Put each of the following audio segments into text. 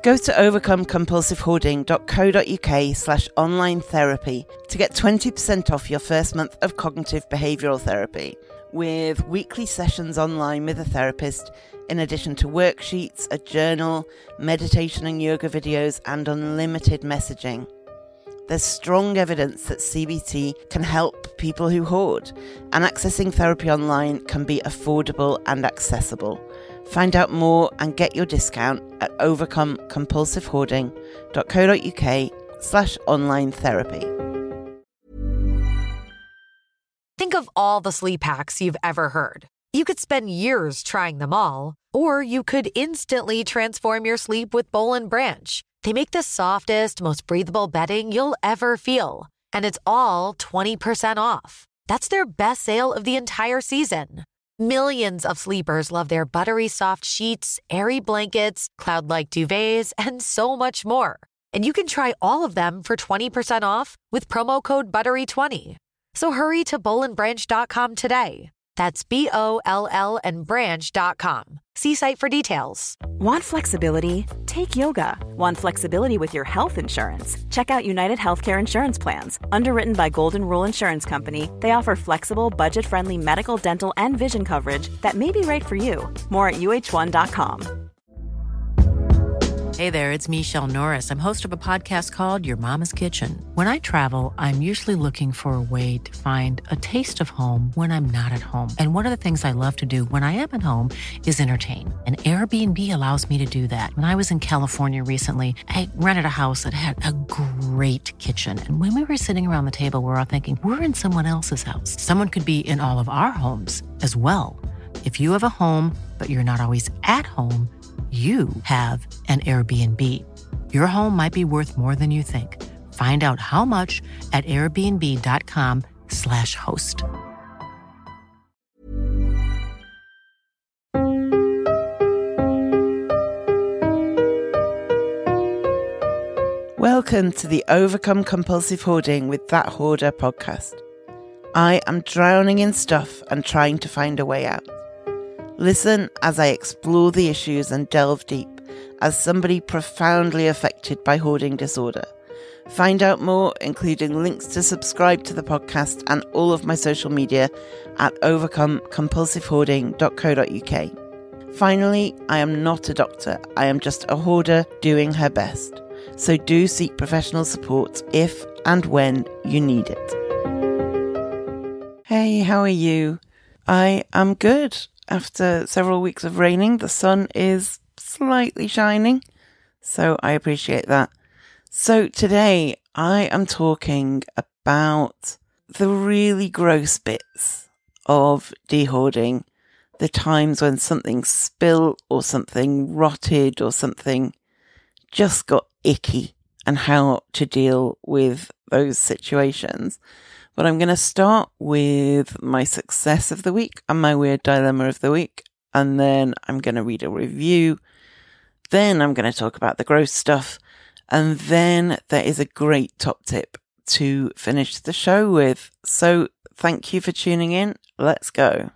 Go to overcomecompulsivehoarding.co.uk/online therapy to get 20% off your first month of cognitive behavioural therapy, with weekly sessions online with a therapist, in addition to worksheets, a journal, meditation and yoga videos, and unlimited messaging. There's strong evidence that CBT can help people who hoard, and accessing therapy online can be affordable and accessible. Find out more and get your discount at overcomecompulsivehoarding.co.uk/online therapy. Think of all the sleep hacks you've ever heard. You could spend years trying them all, or you could instantly transform your sleep with Boll & Branch. They make the softest, most breathable bedding you'll ever feel. And it's all 20% off. That's their best sale of the entire season. Millions of sleepers love their buttery soft sheets, airy blankets, cloud-like duvets, and so much more. And you can try all of them for 20% off with promo code BUTTERY20. So hurry to bollandbranch.com today. That's BOLL and branch.com. See site for details. Want flexibility? Take yoga. Want flexibility with your health insurance? Check out United Healthcare Insurance Plans. Underwritten by Golden Rule Insurance Company, they offer flexible, budget-friendly medical, dental, and vision coverage that may be right for you. More at UH1.com. Hey there, it's Michelle Norris. I'm host of a podcast called Your Mama's Kitchen. When I travel, I'm usually looking for a way to find a taste of home when I'm not at home. And one of the things I love to do when I am at home is entertain. And Airbnb allows me to do that. When I was in California recently, I rented a house that had a great kitchen. And when we were sitting around the table, we're all thinking, we're in someone else's house. Someone could be in all of our homes as well. If you have a home, but you're not always at home, you have an Airbnb. Your home might be worth more than you think. Find out how much at airbnb.com/host. Welcome to the Overcome Compulsive Hoarding with That Hoarder podcast. I am drowning in stuff and trying to find a way out. Listen as I explore the issues and delve deep as somebody profoundly affected by hoarding disorder. Find out more, including links to subscribe to the podcast and all of my social media at overcomecompulsivehoarding.co.uk. Finally, I am not a doctor. I am just a hoarder doing her best. So do seek professional support if and when you need it. Hey, how are you? I am good. After several weeks of raining, the sun is slightly shining, so I appreciate that. So today I am talking about the really gross bits of dehoarding, the times when something spilled or something rotted or something just got icky, and how to deal with those situations. But I'm going to start with my success of the week and my weird dilemma of the week. And then I'm going to read a review. Then I'm going to talk about the gross stuff. And then there is a great top tip to finish the show with. So thank you for tuning in. Let's go.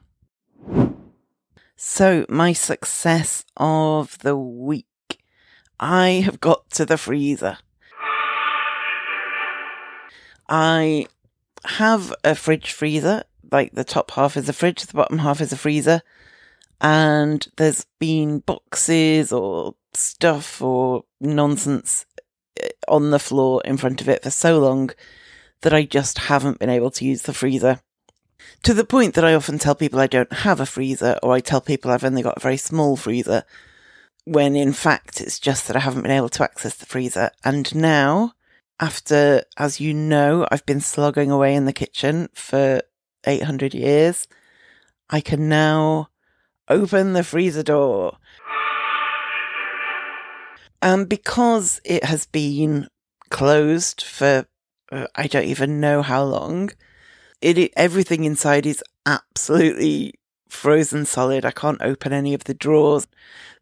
So my success of the week. I have got to the freezer. I have a fridge freezer, like the top half is a fridge, the bottom half is a freezer, and there's been boxes or stuff or nonsense on the floor in front of it for so long that I just haven't been able to use the freezer, to the point that I often tell people I don't have a freezer, or I tell people I've only got a very small freezer, when in fact it's just that I haven't been able to access the freezer. And now, after, as you know, I've been slogging away in the kitchen for 800 years, I can now open the freezer door. And because it has been closed for, I don't even know how long, everything inside is absolutely frozen solid. I can't open any of the drawers.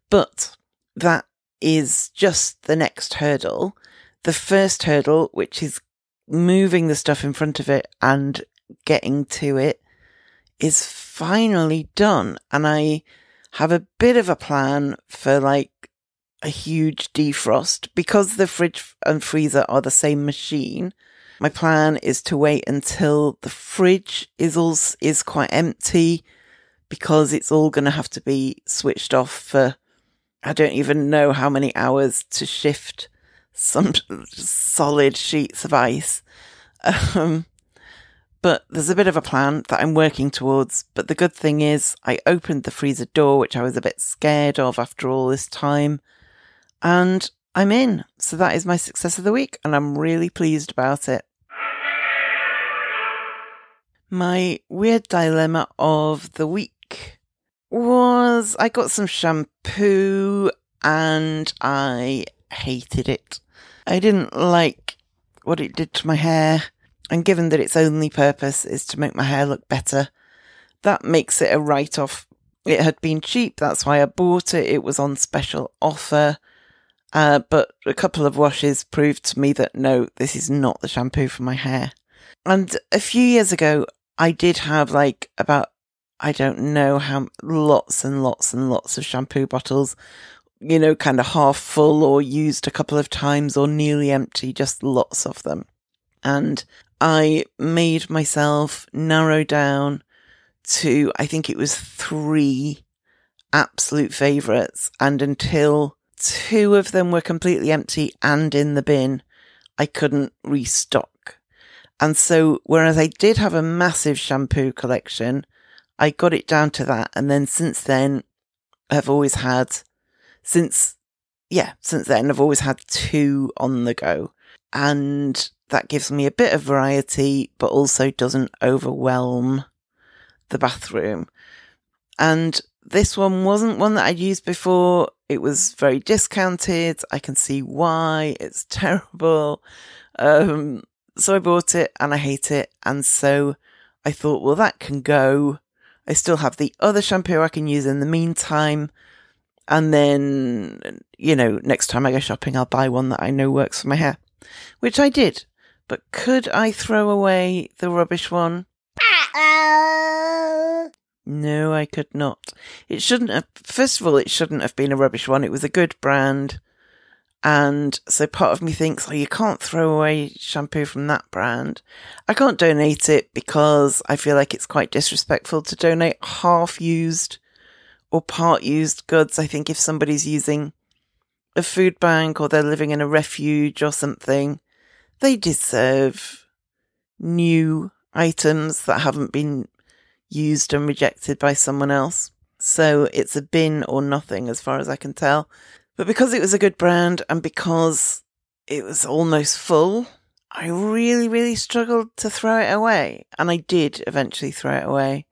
But that is just the next hurdle. The first hurdle, which is moving the stuff in front of it and getting to it, is finally done. And I have a bit of a plan for like a huge defrost. Because the fridge and freezer are the same machine, my plan is to wait until the fridge is quite empty, because it's all going to have to be switched off for, I don't even know how many hours to shift some solid sheets of ice. But there's a bit of a plan that I'm working towards. But the good thing is I opened the freezer door, which I was a bit scared of after all this time, and I'm in. So that is my success of the week, and I'm really pleased about it. My weird dilemma of the week was I got some shampoo and I hated it. I didn't like what it did to my hair, and given that its only purpose is to make my hair look better, that makes it a write-off. It had been cheap, that's why I bought it. It was on special offer, but a couple of washes proved to me that no, this is not the shampoo for my hair. And a few years ago, I did have like about, I don't know how, lots and lots and lots of shampoo bottles, you know, kind of half full or used a couple of times or nearly empty, just lots of them. And I made myself narrow down to, I think it was 3 absolute favourites. And until 2 of them were completely empty and in the bin, I couldn't restock. And so, whereas I did have a massive shampoo collection, I got it down to that. And then since then, I've always had 2 on the go. And that gives me a bit of variety, but also doesn't overwhelm the bathroom. And this one wasn't one that I'd used before. It was very discounted. I can see why. It's terrible. So I bought it and I hate it. And so I thought, well, that can go. I still have the other shampoo I can use in the meantime. And then, you know, next time I go shopping, I'll buy one that I know works for my hair, which I did. But could I throw away the rubbish one? No, I could not. It shouldn't have, first of all, it shouldn't have been a rubbish one. It was a good brand. And so part of me thinks, oh, you can't throw away shampoo from that brand. I can't donate it because I feel like it's quite disrespectful to donate half-used or part-used goods. I think if somebody's using a food bank or they're living in a refuge or something, they deserve new items that haven't been used and rejected by someone else. So it's a bin or nothing as far as I can tell. But because it was a good brand and because it was almost full, I really, really struggled to throw it away. And I did eventually throw it away.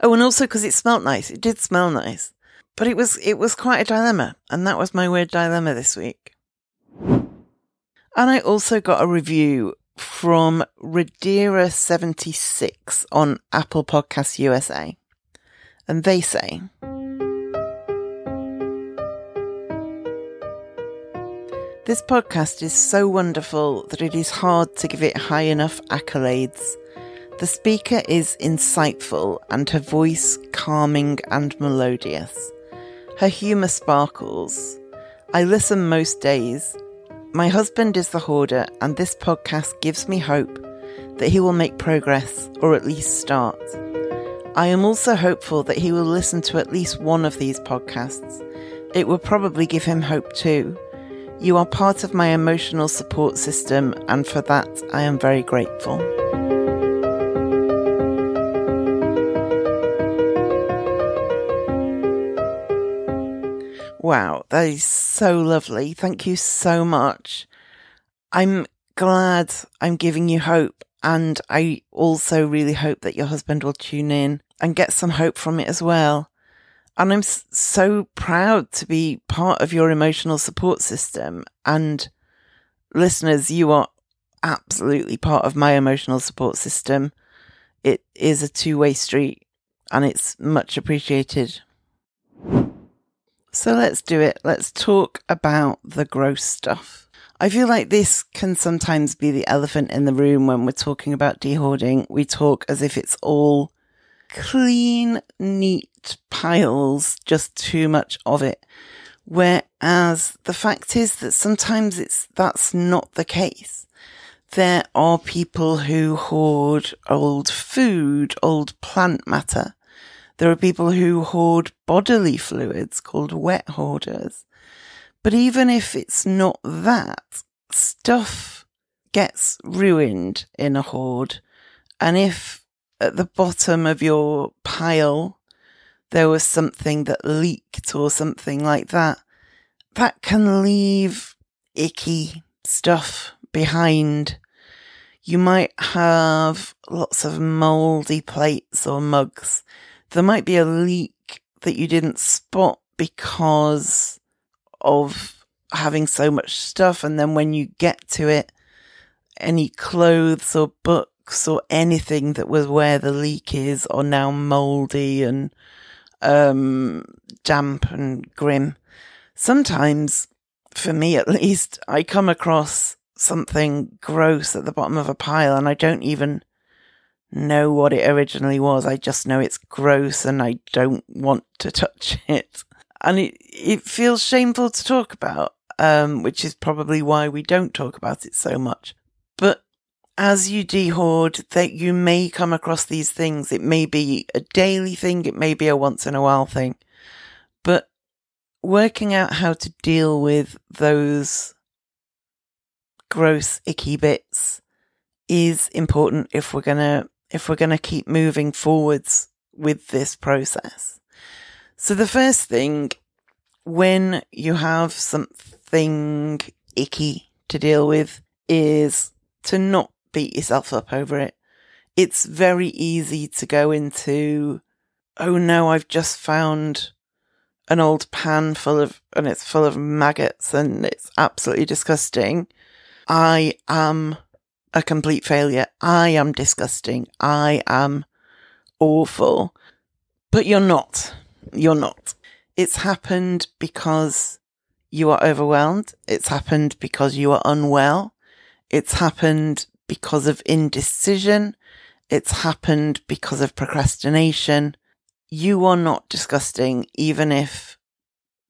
Oh, and also because it smelled nice. It did smell nice. But it was quite a dilemma. And that was my weird dilemma this week. And I also got a review from Radira76 on Apple Podcasts USA. And they say, this podcast is so wonderful that it is hard to give it high enough accolades. The speaker is insightful and her voice calming and melodious. Her humour sparkles. I listen most days. My husband is the hoarder and this podcast gives me hope that he will make progress or at least start. I am also hopeful that he will listen to at least one of these podcasts. It will probably give him hope too. You are part of my emotional support system, and for that, I am very grateful. Wow, that is so lovely. Thank you so much. I'm glad I'm giving you hope, and I also really hope that your husband will tune in and get some hope from it as well. And I'm so proud to be part of your emotional support system. And listeners, you are absolutely part of my emotional support system. It is a two-way street and it's much appreciated. So let's do it. Let's talk about the gross stuff. I feel like this can sometimes be the elephant in the room when we're talking about dehoarding. We talk as if it's all clean, neat piles, just too much of it. Whereas the fact is that sometimes that's not the case. There are people who hoard old food, old plant matter. There are people who hoard bodily fluids called wet hoarders. But even if it's not that, stuff gets ruined in a hoard. And if at the bottom of your pile there was something that leaked or something like that, that can leave icky stuff behind. You might have lots of mouldy plates or mugs. There might be a leak that you didn't spot because of having so much stuff. And then when you get to it, any clothes or books or anything that was where the leak is are now mouldy and damp and grim. Sometimes, for me at least, I come across something gross at the bottom of a pile and I don't even know what it originally was. I just know it's gross and I don't want to touch it. And it feels shameful to talk about, which is probably why we don't talk about it so much. But as you dehoard, that you may come across these things. It may be a daily thing. It may be a once in a while thing. But working out how to deal with those gross, icky bits is important if we're gonna keep moving forwards with this process. So the first thing, when you have something icky to deal with, is to not beat yourself up over it. It's very easy to go into, oh no, I've just found an old pan and it's full of maggots and it's absolutely disgusting. I am a complete failure. I am disgusting. I am awful. But you're not. You're not. It's happened because you are overwhelmed. It's happened because you are unwell. It's happened because of indecision. It's happened because of procrastination. You are not disgusting, even if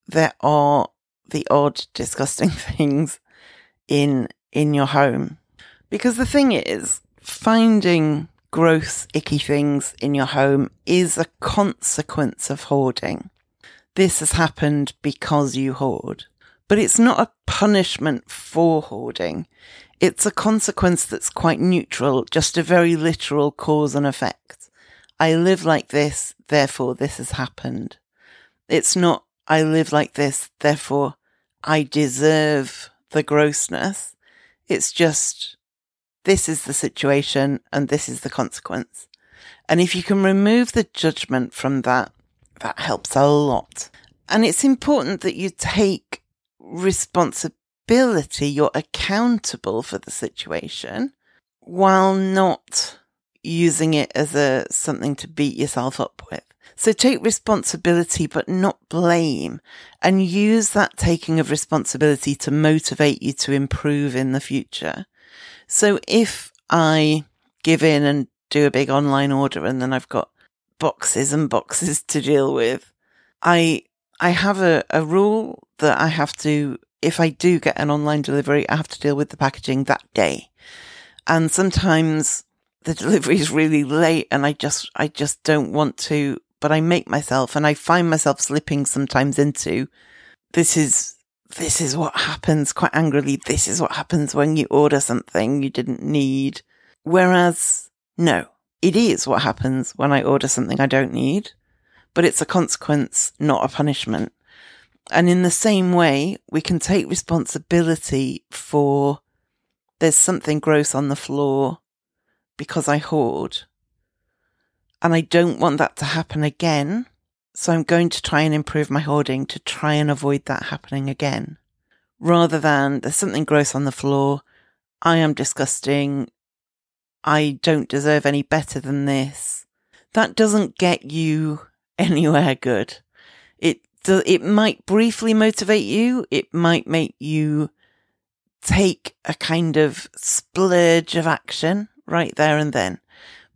there are the odd disgusting things in your home. Because the thing is, finding gross, icky things in your home is a consequence of hoarding. This has happened because you hoard. But it's not a punishment for hoarding. It's a consequence that's quite neutral, just a very literal cause and effect. I live like this, therefore this has happened. It's not, I live like this, therefore I deserve the grossness. It's just, this is the situation and this is the consequence. And if you can remove the judgment from that, that helps a lot. And it's important that you take responsibility. You're accountable for the situation while not using it as something to beat yourself up with. So take responsibility, but not blame, and use that taking of responsibility to motivate you to improve in the future. So if I give in and do a big online order and then I've got boxes and boxes to deal with, I have a rule that I have to, if I do get an online delivery, I have to deal with the packaging that day. And sometimes the delivery is really late and I just don't want to, but I make myself, and I find myself slipping sometimes into, this is what happens quite angrily. This is what happens when you order something you didn't need. Whereas, no, it is what happens when I order something I don't need, but it's a consequence, not a punishment. And in the same way, we can take responsibility for, there's something gross on the floor because I hoard. And I don't want that to happen again. So I'm going to try and improve my hoarding to try and avoid that happening again. Rather than, there's something gross on the floor, I am disgusting, I don't deserve any better than this. That doesn't get you anywhere good. It might briefly motivate you. It might make you take a kind of splurge of action right there and then.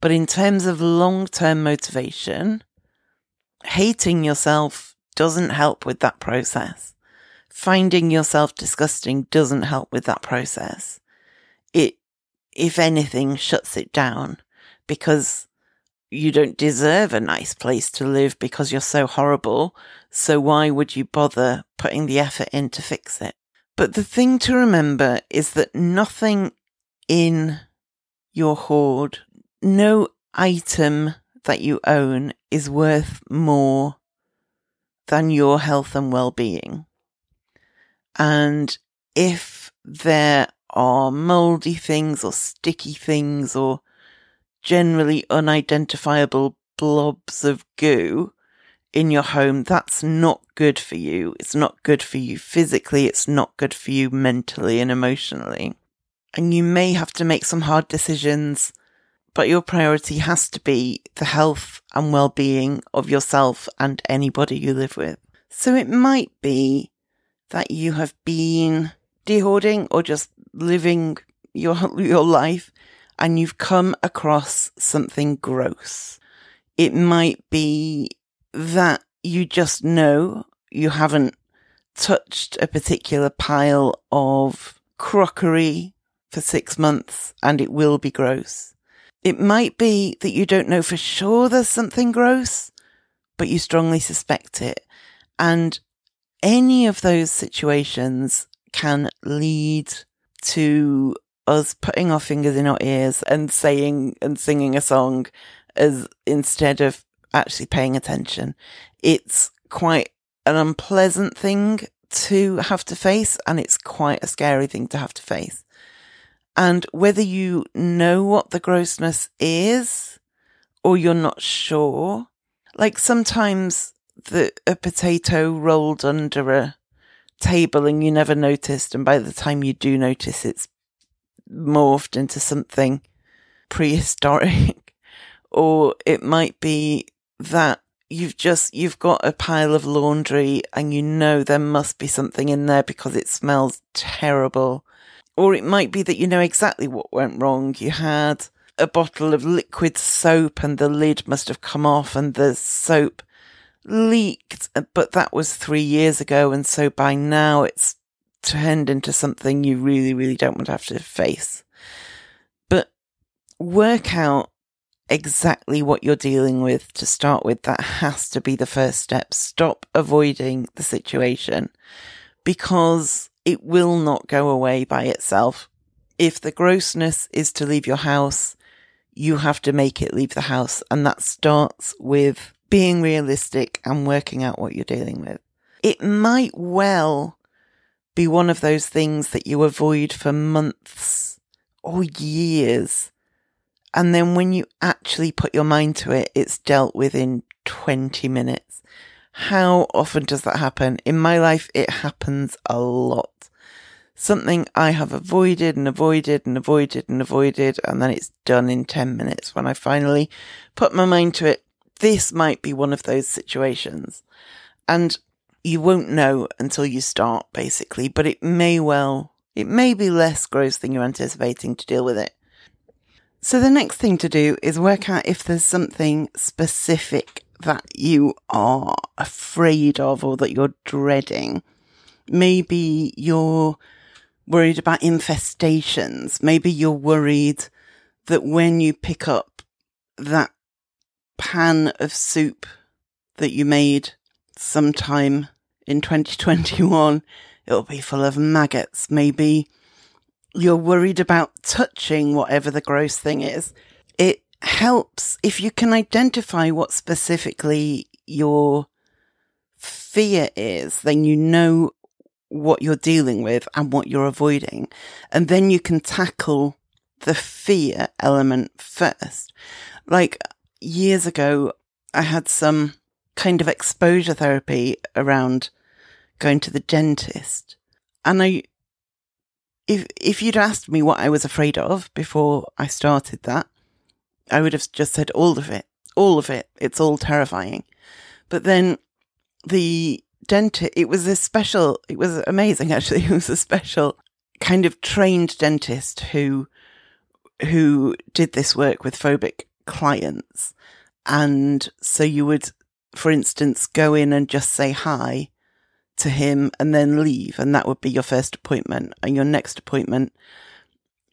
But in terms of long-term motivation, hating yourself doesn't help with that process. finding yourself disgusting doesn't help with that process. It, if anything, shuts it down, because you don't deserve a nice place to live because you're so horrible. So why would you bother putting the effort in to fix it? But the thing to remember is that nothing in your hoard, no item that you own is worth more than your health and well-being. And if there are mouldy things or sticky things or generally unidentifiable blobs of goo in your home, that's not good for you. It's not good for you physically. It's not good for you mentally and emotionally. And you may have to make some hard decisions, but your priority has to be the health and well-being of yourself and anybody you live with. So it might be that you have been dehoarding or just living your life and you've come across something gross. It might be that you just know you haven't touched a particular pile of crockery for 6 months and it will be gross. It might be that you don't know for sure there's something gross, but you strongly suspect it. And any of those situations can lead to us putting our fingers in our ears and saying and singing a song as instead of actually paying attention. It's quite an unpleasant thing to have to face, and it's quite a scary thing to have to face. And whether you know what the grossness is or you're not sure, like sometimes a potato rolled under a table and you never noticed, and by the time you do notice, it's morphed into something prehistoric. Or it might be that you've got a pile of laundry and you know there must be something in there because it smells terrible. Or it might be that you know exactly what went wrong. You had a bottle of liquid soap and the lid must have come off and the soap leaked, but that was 3 years ago, and so by now it's turned into something you really, really don't want to have to face. But work out exactly what you're dealing with to start with. That has to be the first step. Stop avoiding the situation, because it will not go away by itself. If the grossness is to leave your house, you have to make it leave the house. And that starts with being realistic and working out what you're dealing with. It might well be one of those things that you avoid for months or years. And then when you actually put your mind to it, it's dealt with in 20 minutes. How often does that happen? In my life, it happens a lot. Something I have avoided and avoided and avoided and avoided, and then it's done in 10 minutes when I finally put my mind to it. This might be one of those situations. And you won't know until you start, basically, but it may be less gross than you're anticipating to deal with it. So the next thing to do is work out if there's something specific that you are afraid of or that you're dreading. Maybe you're worried about infestations. Maybe you're worried that when you pick up that pan of soup that you made sometime in 2021, it'll be full of maggots. Maybe you're worried about touching whatever the gross thing is. It helps if you can identify what specifically your fear is, then you know what you're dealing with and what you're avoiding. And then you can tackle the fear element first. Like years ago, I had some kind of exposure therapy around going to the dentist. And if you'd asked me what I was afraid of before I started that, I would have just said all of it. It's all terrifying. But then the dentist, it was amazing actually. It was a special kind of trained dentist who did this work with phobic clients. And so you would, for instance, go in and just say hi to him and then leave. And that would be your first appointment. And your next appointment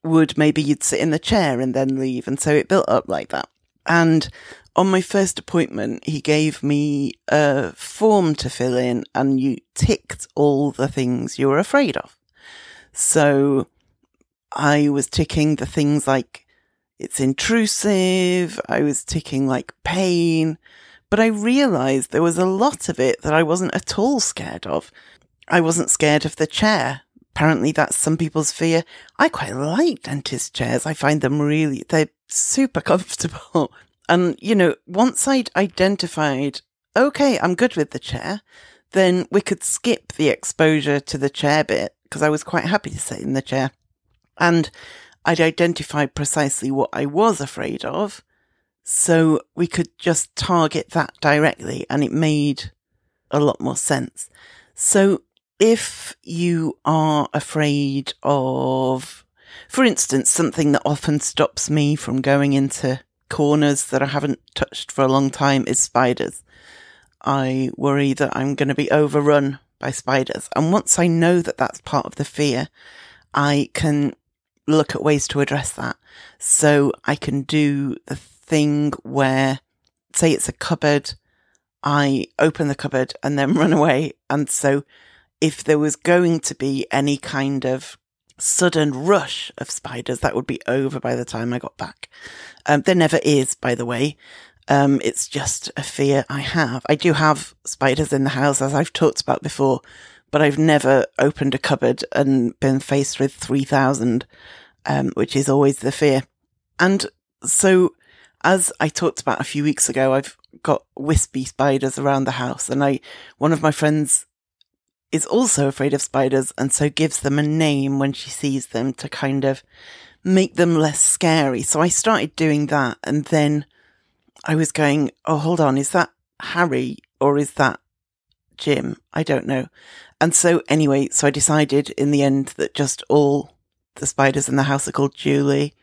would maybe you'd sit in the chair and then leave. And so it built up like that. And on my first appointment, he gave me a form to fill in and you ticked all the things you were afraid of. So I was ticking the things like it's intrusive. I was ticking like pain, but I realized there was a lot of it that I wasn't at all scared of. I wasn't scared of the chair. Apparently that's some people's fear. I quite like dentist chairs. I find them they're super comfortable. And, once I'd identified, okay, I'm good with the chair, then we could skip the exposure to the chair bit because I was quite happy to sit in the chair. And I'd identified precisely what I was afraid of. So we could just target that directly and it made a lot more sense. So if you are afraid of, for instance, something that often stops me from going into corners that I haven't touched for a long time is spiders. I worry that I'm going to be overrun by spiders. And once I know that that's part of the fear, I can look at ways to address that. So I can do the thing where, say it's a cupboard, I open the cupboard and then run away. And so if there was going to be any kind of sudden rush of spiders, that would be over by the time I got back. There never is, by the way. It's just a fear I have. I do have spiders in the house, as I've talked about before, but I've never opened a cupboard and been faced with 3,000, which is always the fear. And so, as I talked about a few weeks ago, I've got wispy spiders around the house, and one of my friends is also afraid of spiders and so gives them a name when she sees them to kind of make them less scary. So I started doing that, and then I was going, oh, hold on, is that Harry or is that Jim? I don't know. And so anyway, so I decided in the end that just all the spiders in the house are called Julie.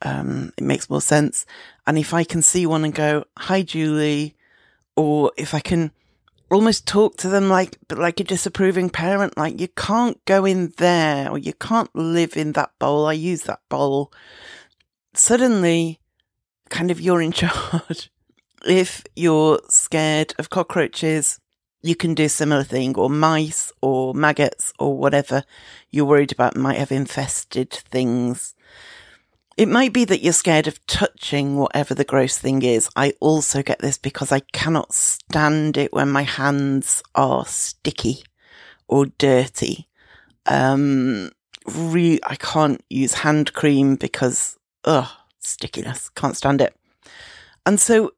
It makes more sense. And if I can see one and go, hi, Julie, or if I can almost talk to them like a disapproving parent, like you can't go in there or you can't live in that bowl. I use that bowl. Suddenly, kind of you're in charge. If you're scared of cockroaches, you can do a similar thing, or mice or maggots or whatever you're worried about might have infested things. It might be that you're scared of touching whatever the gross thing is. I also get this because I cannot stand it when my hands are sticky or dirty. I can't use hand cream because, stickiness, can't stand it. And so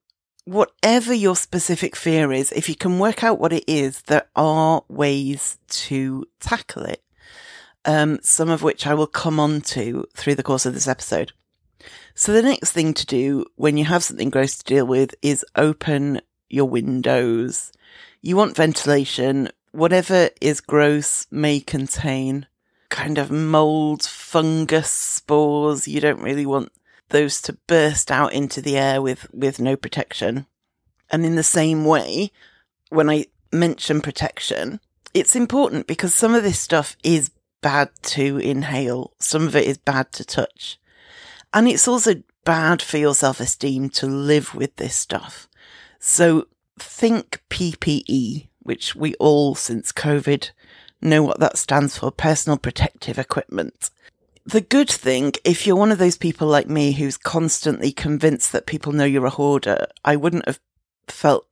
whatever your specific fear is, if you can work out what it is, there are ways to tackle it. Some of which I will come on to through the course of this episode. So the next thing to do when you have something gross to deal with is open your windows. You want ventilation. Whatever is gross may contain kind of mould, fungus, spores. You don't really want those to burst out into the air with no protection. And in the same way, when I mention protection, it's important because some of this stuff is bad to inhale. Some of it is bad to touch. And it's also bad for your self-esteem to live with this stuff. So think PPE, which we all since COVID know what that stands for, personal protective equipment. The good thing, if you're one of those people like me who's constantly convinced that people know you're a hoarder, I wouldn't have felt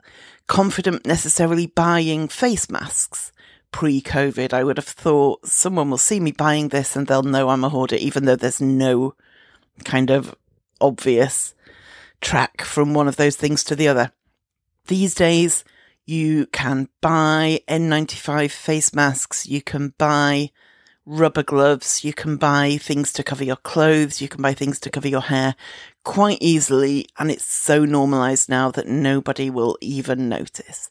confident necessarily buying face masks. Pre-COVID, I would have thought someone will see me buying this and they'll know I'm a hoarder, even though there's no kind of obvious track from one of those things to the other. These days, you can buy N95 face masks, you can buy rubber gloves, you can buy things to cover your clothes, you can buy things to cover your hair quite easily, and it's so normalized now that nobody will even notice.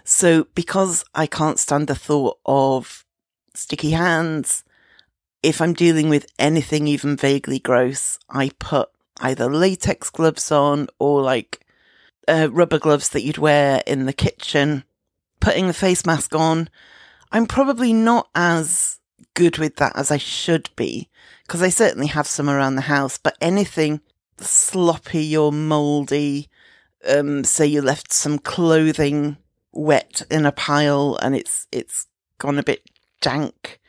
So because I can't stand the thought of sticky hands, if I'm dealing with anything even vaguely gross, I put either latex gloves on or like rubber gloves that you'd wear in the kitchen. Putting the face mask on, I'm probably not as good with that as I should be, because I certainly have some around the house, but anything sloppy or mouldy, say you left some clothing wet in a pile and it's gone a bit dank,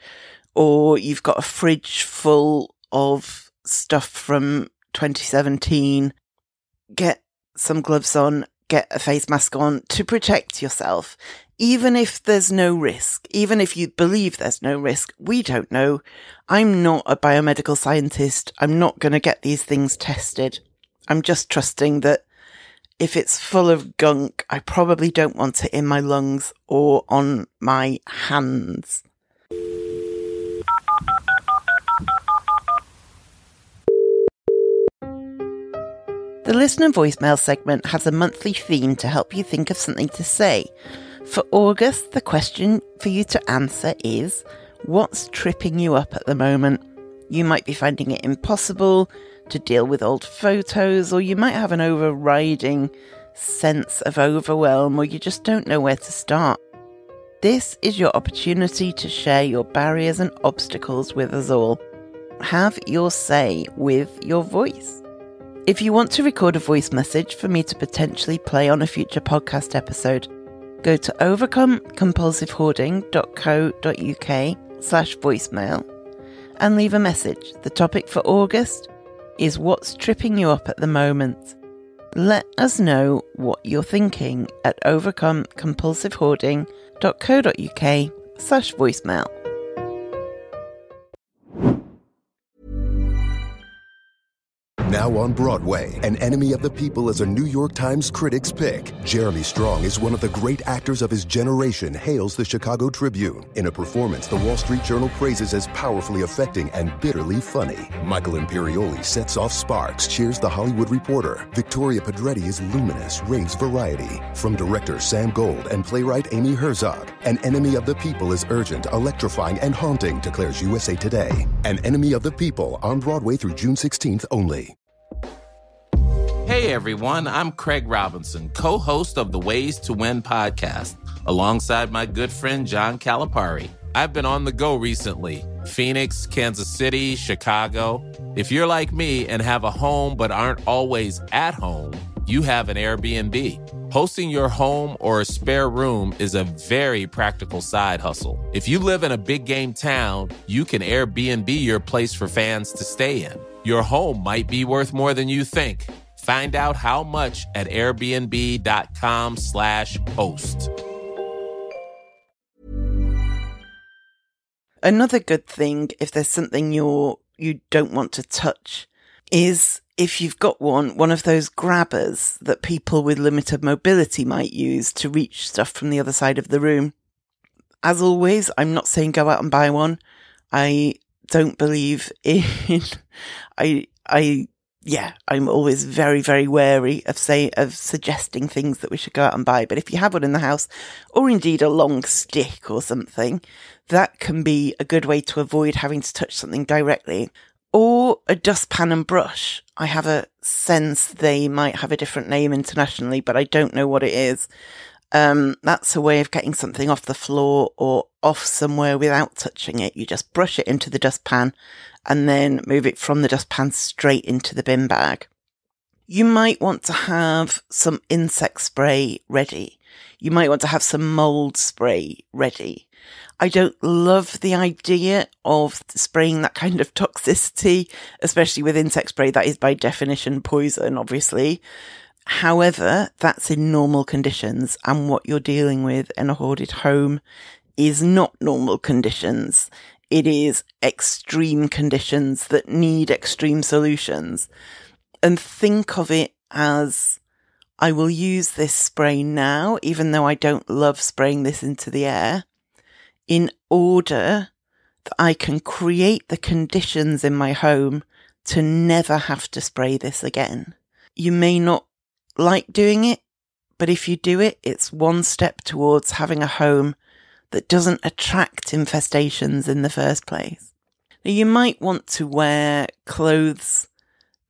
or you've got a fridge full of stuff from 2017, get some gloves on, get a face mask on to protect yourself. Even if there's no risk, even if you believe there's no risk, we don't know. I'm not a biomedical scientist. I'm not going to get these things tested. I'm just trusting that if it's full of gunk, I probably don't want it in my lungs or on my hands. The listener voicemail segment has a monthly theme to help you think of something to say. For August, the question for you to answer is, what's tripping you up at the moment? You might be finding it impossible to deal with old photos, or you might have an overriding sense of overwhelm, or you just don't know where to start. This is your opportunity to share your barriers and obstacles with us all. Have your say with your voice. If you want to record a voice message for me to potentially play on a future podcast episode, go to overcomecompulsivehoarding.co.uk/voicemail and leave a message. The topic for August is what's tripping you up at the moment. Let us know what you're thinking at overcomecompulsivehoarding.co.uk/voicemail. Now on Broadway, An Enemy of the People is a New York Times Critics' Pick. Jeremy Strong is one of the great actors of his generation, hails the Chicago Tribune. In a performance the Wall Street Journal praises as powerfully affecting and bitterly funny. Michael Imperioli sets off sparks, cheers the Hollywood Reporter. Victoria Pedretti is luminous, raves variety. From director Sam Gold and playwright Amy Herzog, An Enemy of the People is urgent, electrifying, and haunting, declares USA Today. An Enemy of the People, on Broadway through June 16th only. Hey everyone, I'm Craig Robinson, co-host of the Ways to Win podcast, alongside my good friend John Calipari. I've been on the go recently. Phoenix, Kansas City, Chicago. If you're like me and have a home but aren't always at home, you have an Airbnb. Hosting your home or a spare room is a very practical side hustle. If you live in a big game town, you can Airbnb your place for fans to stay in. Your home might be worth more than you think. Find out how much at airbnb.com/host. Another good thing, if there's something you don't want to touch, is if you've got one of those grabbers that people with limited mobility might use to reach stuff from the other side of the room. As always, I'm not saying go out and buy one. I don't believe in... I'm always very, very wary of suggesting things that we should go out and buy. But if you have one in the house, or indeed a long stick or something, that can be a good way to avoid having to touch something directly. Or a dustpan and brush. I have a sense they might have a different name internationally, but I don't know what it is. That's a way of getting something off the floor or off somewhere without touching it. You just brush it into the dustpan and then move it from the dustpan straight into the bin bag. You might want to have some insect spray ready. You might want to have some mould spray ready. I don't love the idea of spraying that kind of toxicity, especially with insect spray. That is by definition poison, obviously. However, that's in normal conditions, and what you're dealing with in a hoarded home is not normal conditions. It is extreme conditions that need extreme solutions. And think of it as, I will use this spray now, even though I don't love spraying this into the air, in order that I can create the conditions in my home to never have to spray this again. You may not like doing it, but if you do it, it's one step towards having a home that doesn't attract infestations in the first place. Now, you might want to wear clothes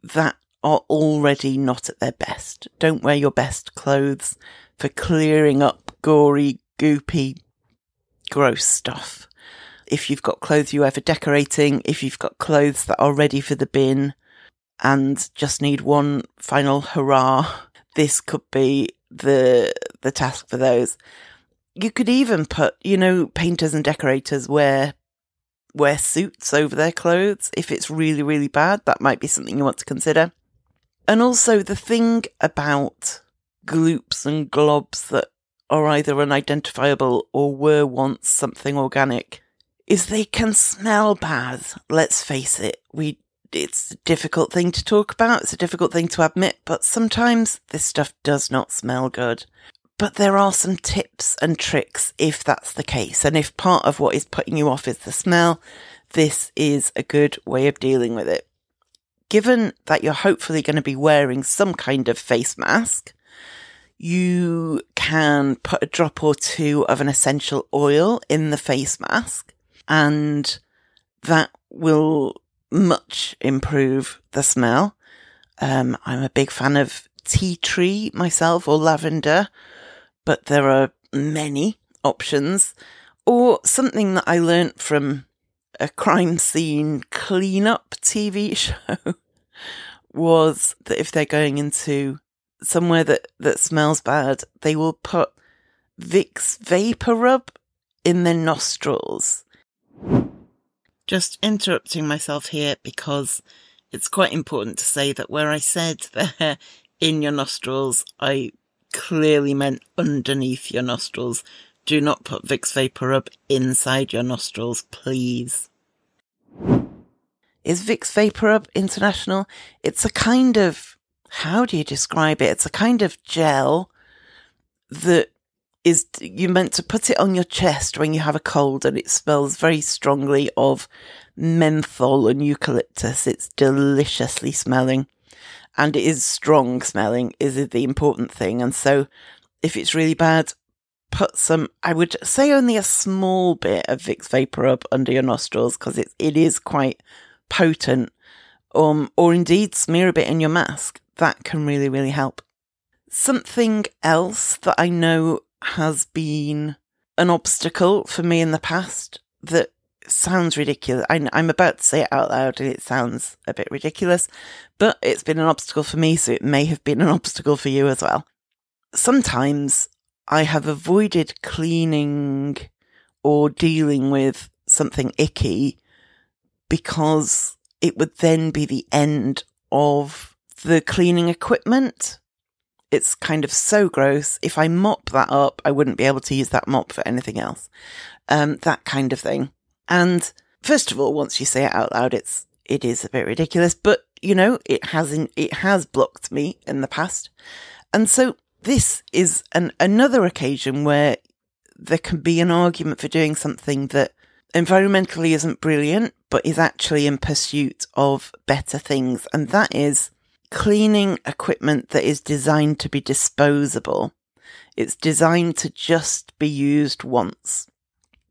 that are already not at their best. Don't wear your best clothes for clearing up gory, goopy gross stuff. If you've got clothes you wear for decorating, if you've got clothes that are ready for the bin and just need one final hurrah, this could be the task for those. You could even put, painters and decorators wear suits over their clothes. If it's really, really bad, that might be something you want to consider. And also the thing about gloops and globs that are either unidentifiable or were once something organic is they can smell bad. Let's face it. It's a difficult thing to talk about. It's a difficult thing to admit, but sometimes this stuff does not smell good. But there are some tips and tricks if that's the case. And if part of what is putting you off is the smell, this is a good way of dealing with it. Given that you're hopefully going to be wearing some kind of face mask, you can put a drop or two of an essential oil in the face mask, and that will much improve the smell. I'm a big fan of tea tree myself, or lavender, but there are many options. Or something that I learnt from a crime scene cleanup TV show was that if they're going into somewhere that smells bad, they will put Vick's VapoRub in their nostrils. Just interrupting myself here because it's quite important to say that where I said they're in your nostrils, I clearly meant underneath your nostrils. Do not put Vick's VapoRub inside your nostrils, please. Is Vick's VapoRub international? It's a kind of, how do you describe it? It's a kind of gel that is, you're meant to put it on your chest when you have a cold, and it smells very strongly of menthol and eucalyptus. It's deliciously smelling, and it is strong smelling is the important thing. And so if it's really bad, put some, I would say only a small bit of Vick's VapoRub under your nostrils, because it is quite potent, or indeed smear a bit in your mask. That can really, really help. Something else that I know has been an obstacle for me in the past that sounds ridiculous. I'm about to say it out loud and it sounds a bit ridiculous, but it's been an obstacle for me, so it may have been an obstacle for you as well. Sometimes I have avoided cleaning or dealing with something icky because it would then be the end of the cleaning equipment. It's kind of so gross. If I mop that up, I wouldn't be able to use that mop for anything else. That kind of thing. And first of all, once you say it out loud, it is a bit ridiculous, but it has blocked me in the past. And so this is another occasion where there can be an argument for doing something that environmentally isn't brilliant, but is actually in pursuit of better things. And that is cleaning equipment that is designed to be disposable. It's designed to just be used once.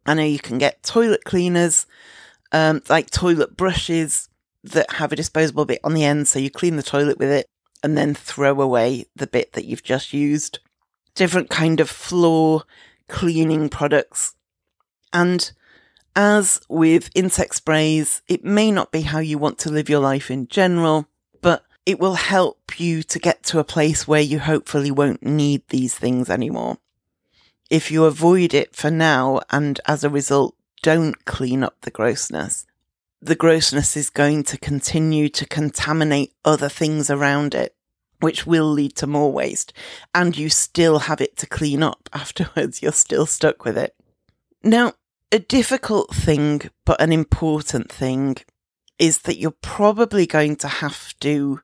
I know you can get toilet cleaners, like toilet brushes that have a disposable bit on the end, so you clean the toilet with it and then throw away the bit that you've just used. Different kind of floor cleaning products. And as with insect sprays, it may not be how you want to live your life in general, but it will help you to get to a place where you hopefully won't need these things anymore. If you avoid it for now and as a result don't clean up the grossness is going to continue to contaminate other things around it, which will lead to more waste. And you still have it to clean up afterwards. You're still stuck with it. Now, a difficult thing, but an important thing, is that you're probably going to have to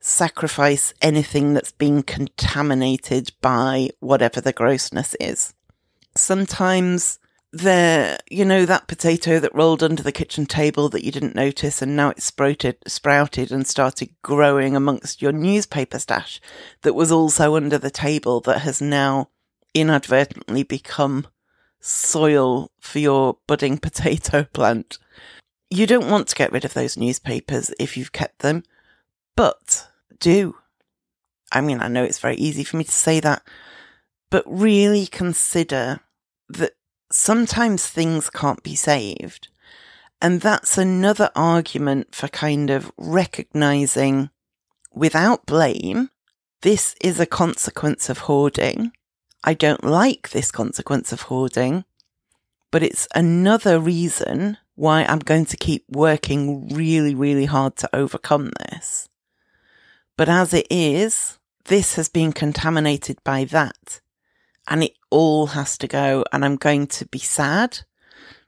sacrifice anything that's been contaminated by whatever the grossness is. Sometimes that potato that rolled under the kitchen table that you didn't notice, and now it's sprouted and started growing amongst your newspaper stash that was also under the table, that has now inadvertently become soil for your budding potato plant. You don't want to get rid of those newspapers if you've kept them, but do. I mean, I know it's very easy for me to say that, but really consider that sometimes things can't be saved. And that's another argument for kind of recognizing without blame, this is a consequence of hoarding. I don't like this consequence of hoarding, but it's another reason why I'm going to keep working really, really hard to overcome this. But as it is, this has been contaminated by that, and it all has to go, and I'm going to be sad,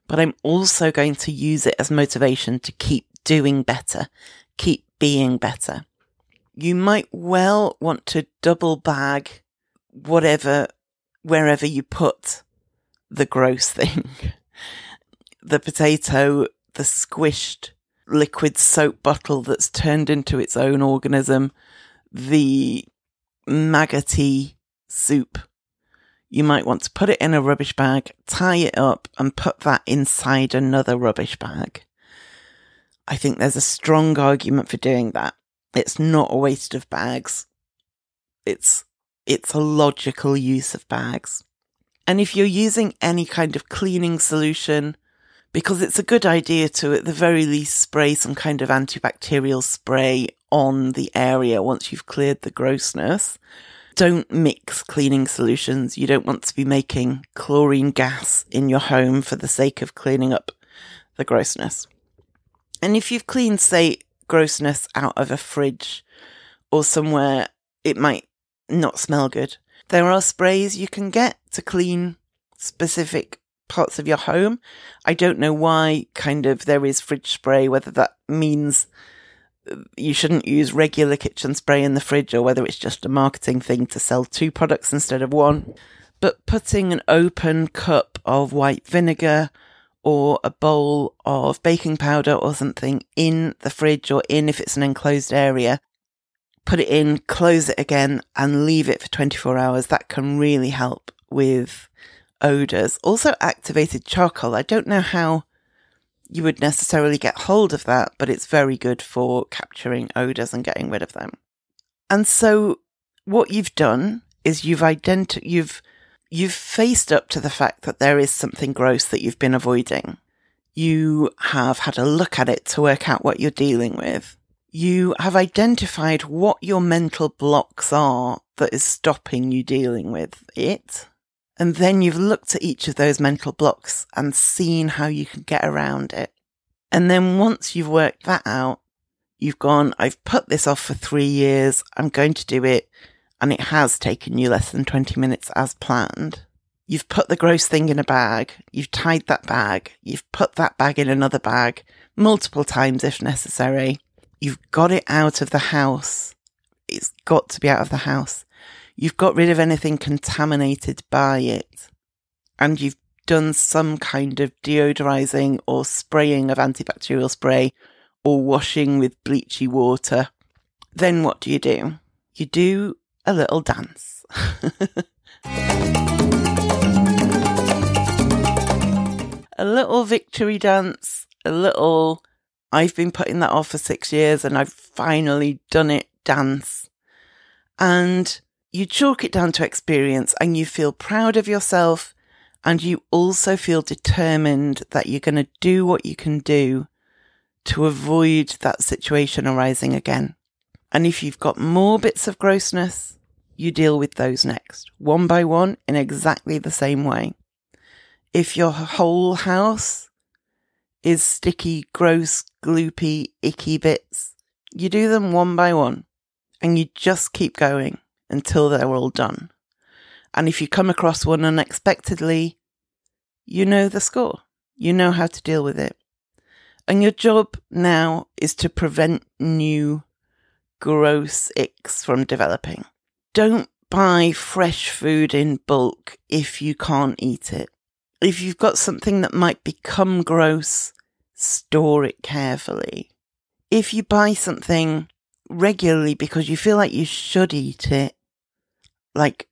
but I'm also going to use it as motivation to keep doing better, keep being better. You might well want to double bag wherever you put the gross thing. The potato, the squished liquid soap bottle that's turned into its own organism, the maggoty soup. You might want to put it in a rubbish bag, tie it up, and put that inside another rubbish bag. I think there's a strong argument for doing that. It's not a waste of bags. It's a logical use of bags. And if you're using any kind of cleaning solution, because it's a good idea to, at the very least, spray some kind of antibacterial spray on the area once you've cleared the grossness. Don't mix cleaning solutions. You don't want to be making chlorine gas in your home for the sake of cleaning up the grossness. And if you've cleaned, say, grossness out of a fridge or somewhere, it might not smell good. There are sprays you can get to clean specific parts of your home. I don't know why there is fridge spray, whether that means you shouldn't use regular kitchen spray in the fridge or whether it's just a marketing thing to sell 2 products instead of 1. But putting an open cup of white vinegar or a bowl of baking powder or something in the fridge, or if it's an enclosed area, put it in, close it again and leave it for 24 hours. That can really help with odours. Also activated charcoal. I don't know how you would necessarily get hold of that, but it's very good for capturing odours and getting rid of them. And so what you've done is you've faced up to the fact that there is something gross that you've been avoiding. You have had a look at it to work out what you're dealing with. You have identified what your mental blocks are that is stopping you dealing with it. And then you've looked at each of those mental blocks and seen how you can get around it. And then once you've worked that out, you've gone, I've put this off for 3 years. I'm going to do it. And it has taken you less than 20 minutes as planned. You've put the gross thing in a bag. You've tied that bag. You've put that bag in another bag multiple times if necessary. You've got it out of the house. It's got to be out of the house. You've got rid of anything contaminated by it. And you've done some kind of deodorizing or spraying of antibacterial spray or washing with bleachy water. Then what do? You do a little dance. A little victory dance, a little, I've been putting that off for 6 years and I've finally done it dance. And you chalk it down to experience and you feel proud of yourself, and you also feel determined that you're going to do what you can do to avoid that situation arising again. And if you've got more bits of grossness, you deal with those next, one by one, in exactly the same way. If your whole house is sticky, gross, gloopy, icky bits, you do them one by one, and you just keep going until they're all done. And if you come across one unexpectedly, you know the score. You know how to deal with it. And your job now is to prevent new gross icks from developing. Don't buy fresh food in bulk if you can't eat it. If you've got something that might become gross, store it carefully. If you buy something regularly because you feel like you should eat it, like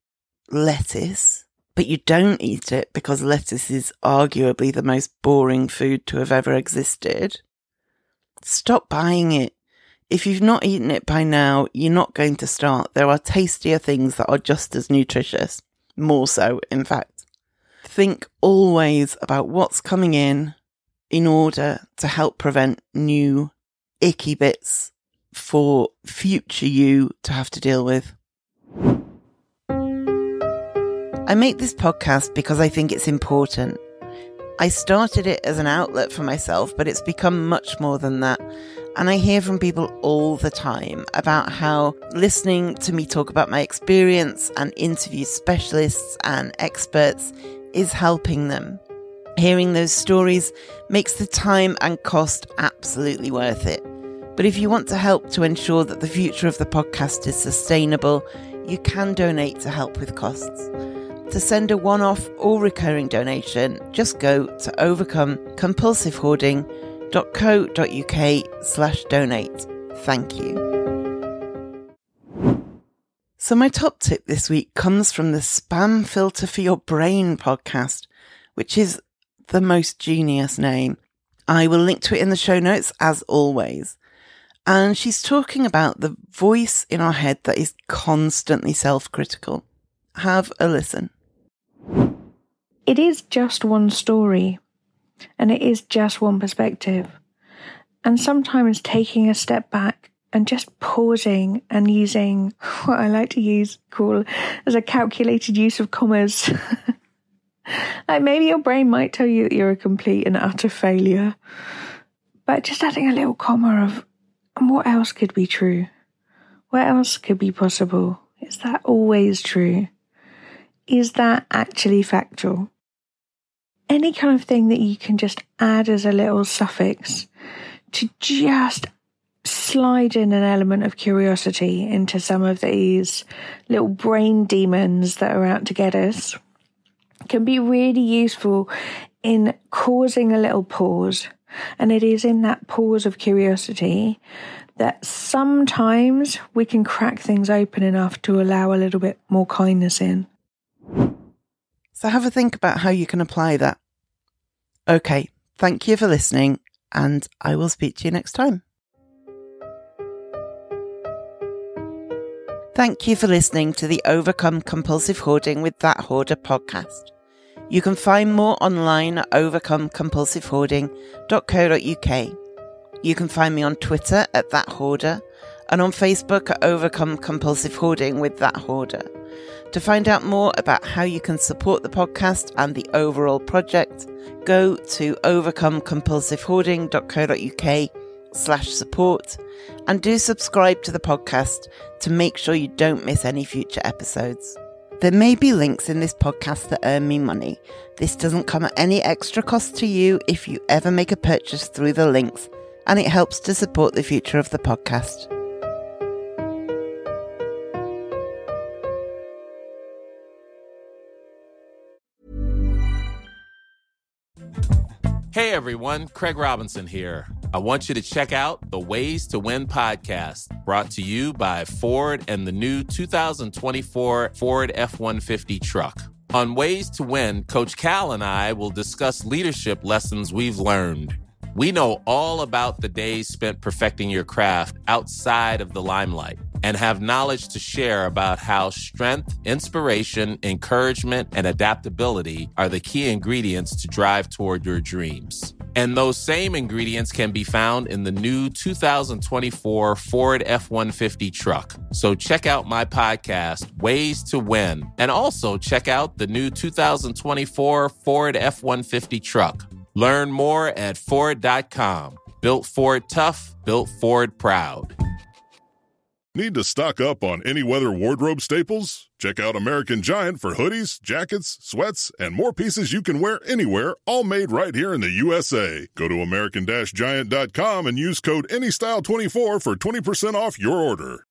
lettuce, but you don't eat it because lettuce is arguably the most boring food to have ever existed, stop buying it. If you've not eaten it by now, you're not going to start. There are tastier things that are just as nutritious. More so, in fact. think always about what's coming in order to help prevent new icky bits for future you to have to deal with. I make this podcast because I think it's important. I started it as an outlet for myself, but it's become much more than that. And I hear from people all the time about how listening to me talk about my experience and interview specialists and experts is helping them. Hearing those stories makes the time and cost absolutely worth it. But if you want to help to ensure that the future of the podcast is sustainable, you can donate to help with costs. To send a one-off or recurring donation, just go to overcomecompulsivehoarding.co.uk/donate. Thank you. So my top tip this week comes from the Spam Filter for Your Brain podcast, which is the most genius name. I will link to it in the show notes as always. And she's talking about the voice in our head that is constantly self-critical. Have a listen. It is just one story, and it is just one perspective. And sometimes taking a step back and just pausing and using what I like to call as a calculated use of commas. Like maybe your brain might tell you that you're a complete and utter failure, but just adding a little comma of, and what else could be true? What else could be possible? Is that always true? Is that actually factual? Any kind of thing that you can just add as a little suffix to just slide in an element of curiosity into some of these little brain demons that are out to get us can be really useful in causing a little pause. And it is in that pause of curiosity that sometimes we can crack things open enough to allow a little bit more kindness in. So have a think about how you can apply that. Okay, thank you for listening, and I will speak to you next time. Thank you for listening to the Overcome Compulsive Hoarding with That Hoarder podcast. You can find more online at overcomecompulsivehoarding.co.uk. You can find me on Twitter at That Hoarder and on Facebook at Overcome Compulsive Hoarding with That Hoarder. To find out more about how you can support the podcast and the overall project, go to overcomecompulsivehoarding.co.uk/support and do subscribe to the podcast to make sure you don't miss any future episodes. There may be links in this podcast that earn me money. This doesn't come at any extra cost to you if you ever make a purchase through the links, and it helps to support the future of the podcast. Hey everyone, Craig Robinson here. I want you to check out the Ways to Win podcast, brought to you by Ford and the new 2024 Ford F-150 truck. On Ways to Win, Coach Cal and I will discuss leadership lessons we've learned. We know all about the days spent perfecting your craft outside of the limelight and have knowledge to share about how strength, inspiration, encouragement, and adaptability are the key ingredients to drive toward your dreams. And those same ingredients can be found in the new 2024 Ford F-150 truck. So check out my podcast, Ways to Win, and also check out the new 2024 Ford F-150 truck. Learn more at Ford.com. Built Ford tough, built Ford proud. Need to stock up on any weather wardrobe staples? Check out American Giant for hoodies, jackets, sweats, and more pieces you can wear anywhere, all made right here in the USA. Go to American-Giant.com and use code ANYSTYLE24 for 20% off your order.